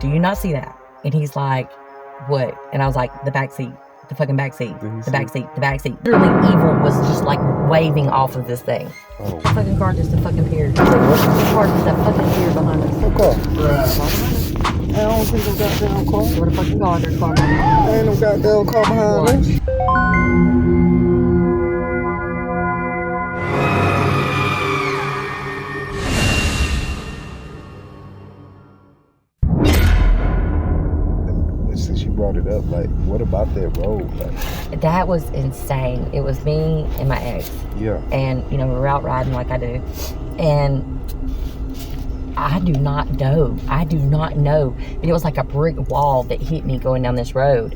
do you not see that? And he's like, what? And I was like, the back seat. The fucking back seat. The back seat. The back seat. Literally evil was just like waving off of this thing. Oh. The fucking car just appeared. The car just appeared behind us. What car? I don't think no goddamn car. What a fucking car. There's a car behind us. Ain't no goddamn car behind me. Since you brought it up, like, what about that road? Like, that was insane. It was me and my ex. yeah. And, you know, we were out riding like I do. And I do not know. But it was like a brick wall that hit me going down this road.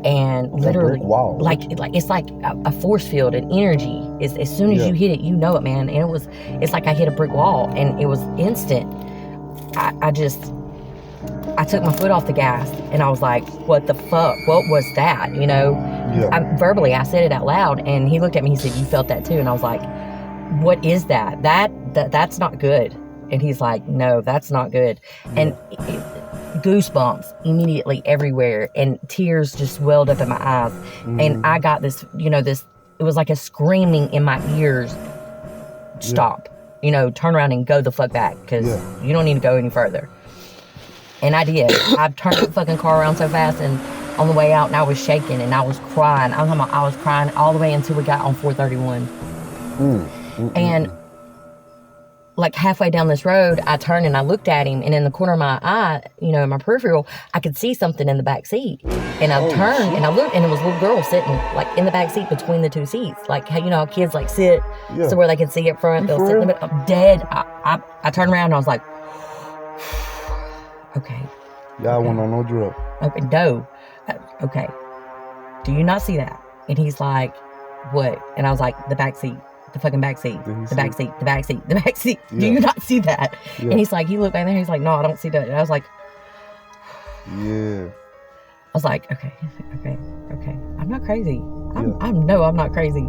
And literally, a brick wall. like it's like a force field and energy. As soon as you hit it, you know it, man. And it's like I hit a brick wall, and it was instant. I took my foot off the gas, and I was like, what the fuck? What was that? You know? Yeah. Verbally, I said it out loud, and he looked at me, he said, you felt that too? And I was like, what is that? That's not good. And he's like, no, that's not good. And goosebumps immediately everywhere, and tears just welled up in my eyes. And I got this, you know, it was like a screaming in my ears, stop, you know, turn around and go the fuck back, because you don't need to go any further. And I did. I turned the fucking car around so fast, and on the way out, and I was shaking, and I was crying. I was crying all the way until we got on 431. And like halfway down this road, I turned and I looked at him, and in the corner of my eye, you know, in my peripheral, I could see something in the back seat. And I turned and I looked, and it was a little girl sitting like in the back seat between the two seats. Like, how, you know, how kids like sit so where they can see up front. They'll sit in the middle. I'm dead. I turned around and I was like, okay. Y'all went on no drug. Okay, no. Okay. Do you not see that? And he's like, what? And I was like, the back seat. The fucking back seat. The back seat. The back seat. The back seat. Do you not see that? And he's like, he looked back there. He's like, no, I don't see that. And I was like, yeah. I was like, okay. I'm not crazy. I'm not crazy.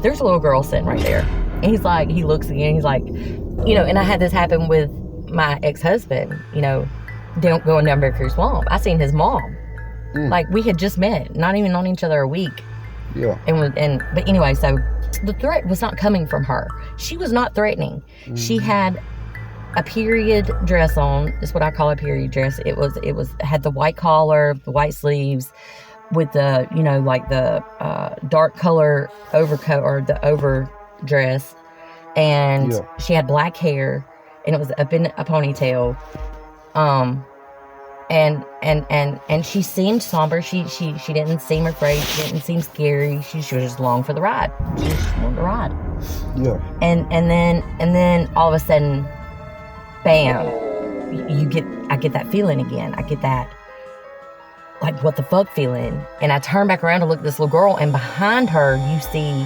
There's a little girl sitting right there. And he's like, he looks again. He's like, you know, and I had this happen with my ex-husband, you know, going down Bear Creek Swamp. I seen his mom. Like, we had just met, not even known each other a week. Yeah. But anyway, so the threat was not coming from her. She was not threatening. She had a period dress on. That's what I call a period dress. It had the white collar, the white sleeves, with the, you know, like the dark color overcoat or the overdress, and she had black hair, and it was up in a ponytail. And she seemed somber. She didn't seem afraid. She didn't seem scary. She was just along for the ride. She just wanted to ride. Yeah. And then all of a sudden, bam! I get that feeling again. I get that, like, what the fuck feeling. And I turn back around to look at this little girl, and behind her you see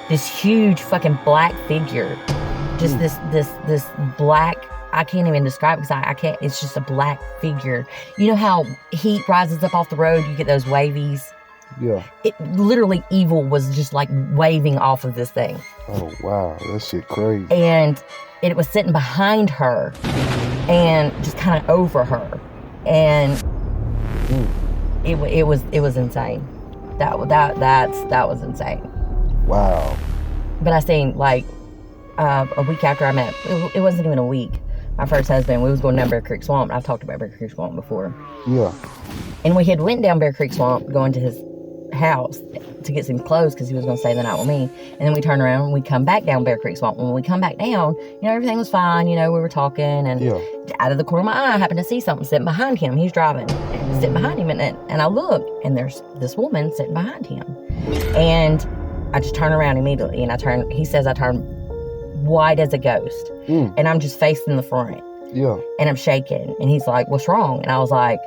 this huge fucking black figure. Just this black. I can't even describe it, because I can't. It's just a black figure. You know how heat rises up off the road? You get those wavies. Yeah. It literally, evil was just like waving off of this thing. Oh wow, that shit crazy. And it was sitting behind her, and just kind of over her, and it was insane. That was insane. Wow. But I seen, like, a week after I met. It wasn't even a week. My first husband, we was going down Bear Creek Swamp. I've talked about Bear Creek Swamp before. Yeah. And we had went down Bear Creek Swamp, going to his house to get some clothes, because he was going to stay the night with me. And then we turn around and we come back down Bear Creek Swamp. When we come back down, you know, everything was fine. You know, we were talking, and out of the corner of my eye, I happened to see something sitting behind him. He's driving, and sitting behind him, and I look, and there's this woman sitting behind him. And I just turn around immediately, and he says I turn white as a ghost. And I'm just facing the front. Yeah. And I'm shaking. And he's like, what's wrong? And I was like,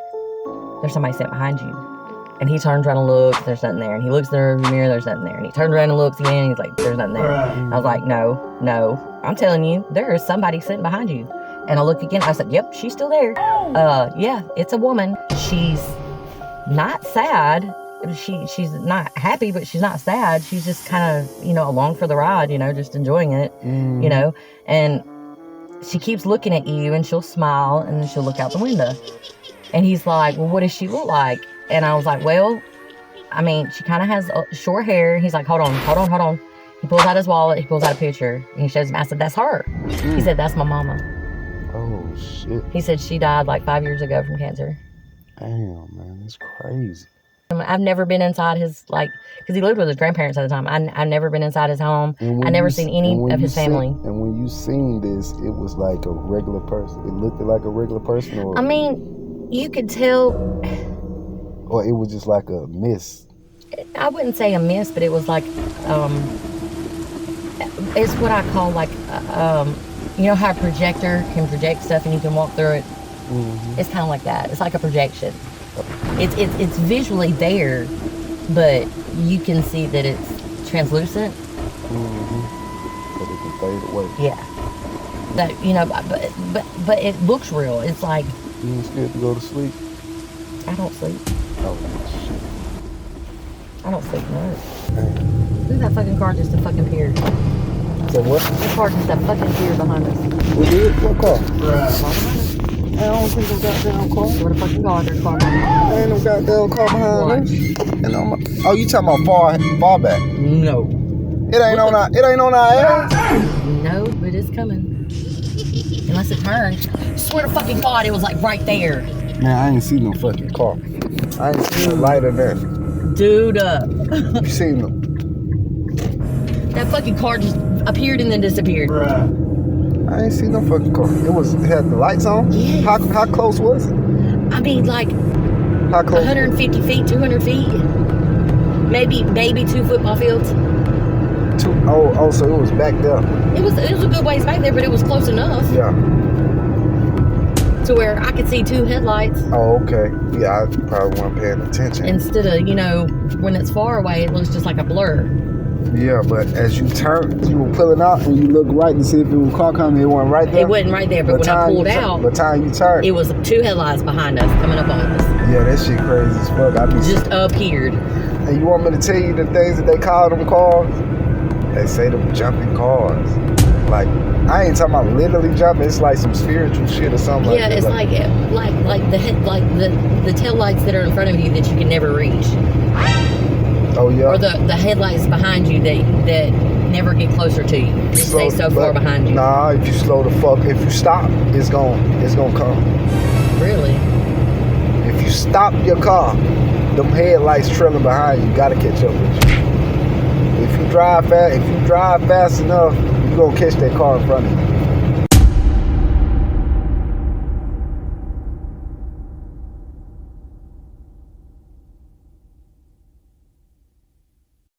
there's somebody sitting behind you. And he turns around and looks, there's nothing there. And he looks in the rearview mirror, there's nothing there. And he turns around and looks again, and he's like, there's nothing there. And I was like, no, I'm telling you, there is somebody sitting behind you. And I look again, I said, yep, she's still there. Yeah, it's a woman. She's not sad. She's not happy, but she's not sad. She's just kind of, you know, along for the ride, you know, just enjoying it, you know. And she keeps looking at you, and she'll smile, and then she'll look out the window. And he's like, well, what does she look like? And I was like, well, I mean, she kind of has short hair. He's like, hold on. He pulls out his wallet. He pulls out a picture. And he shows me. I said, that's her. He said, that's my mama. Oh, shit. He said she died like 5 years ago from cancer. Damn, man. That's crazy. I've never been inside his, like, because he lived with his grandparents at the time. I've never been inside his home. I never seen any of his family. And when you seen this, it was like a regular person. It looked like a regular person? Or, I mean, you could tell. Or it was just like a miss? I wouldn't say a miss, but it was like, it's what I call like, you know how a projector can project stuff and you can walk through it? Mm-hmm. It's kind of like that. It's like a projection. It's visually there, but you can see that it's translucent. Mm-hmm. But it can fade away. Yeah. That, you know, but it looks real. It's like. You ain't scared to go to sleep? I don't sleep. Oh, shit. I don't sleep much. Look at that fucking car just fucking appeared. So what? The car just fucking appeared behind us. We did? What car? I don't think no goddamn car. Where the fucking car? There's a car behind us. There ain't no goddamn car behind us. And oh, you talking about far back? No. It ain't on our ass. No, but it's coming. Unless it turns. Swear to fucking God, it was like right there. Man, I ain't seen no fucking car. I ain't seen no light or nothing. Dude, You seen them? that fucking car just appeared and then disappeared. I ain't seen no fucking car. It had the lights on? Yes. How close was it? I mean, like How close? 150 feet, 200 feet. Maybe 2 football fields. Oh, so it was back there. It was a good ways back there, but it was close enough Yeah. to where I could see 2 headlights. Oh, okay. Yeah, I probably wasn't paying attention. Instead of, you know, when it's far away, it looks just like a blur. Yeah, but as you turned, you were pulling out and you looked right to see if it was a car coming. It wasn't right there. It wasn't right there, but when I pulled out, by the time you turned, it was 2 headlights behind us coming up on us. yeah, that shit crazy as fuck. I be Just appeared. And you want me to tell you the things that they call them cars? They say them jumping cars. Like, I ain't talking about literally jumping. It's like some spiritual shit or something. Yeah, like it's that. like the tail lights that are in front of you that you can never reach, Oh yeah. or the headlights behind you that never get closer to you. They stay so far behind you. Nah, if you slow the fuck, if you stop, it's gonna come. Really? If you stop your car, them headlights trailing behind you, gotta catch up with you. If you drive fast enough, you gonna catch that car in front of you.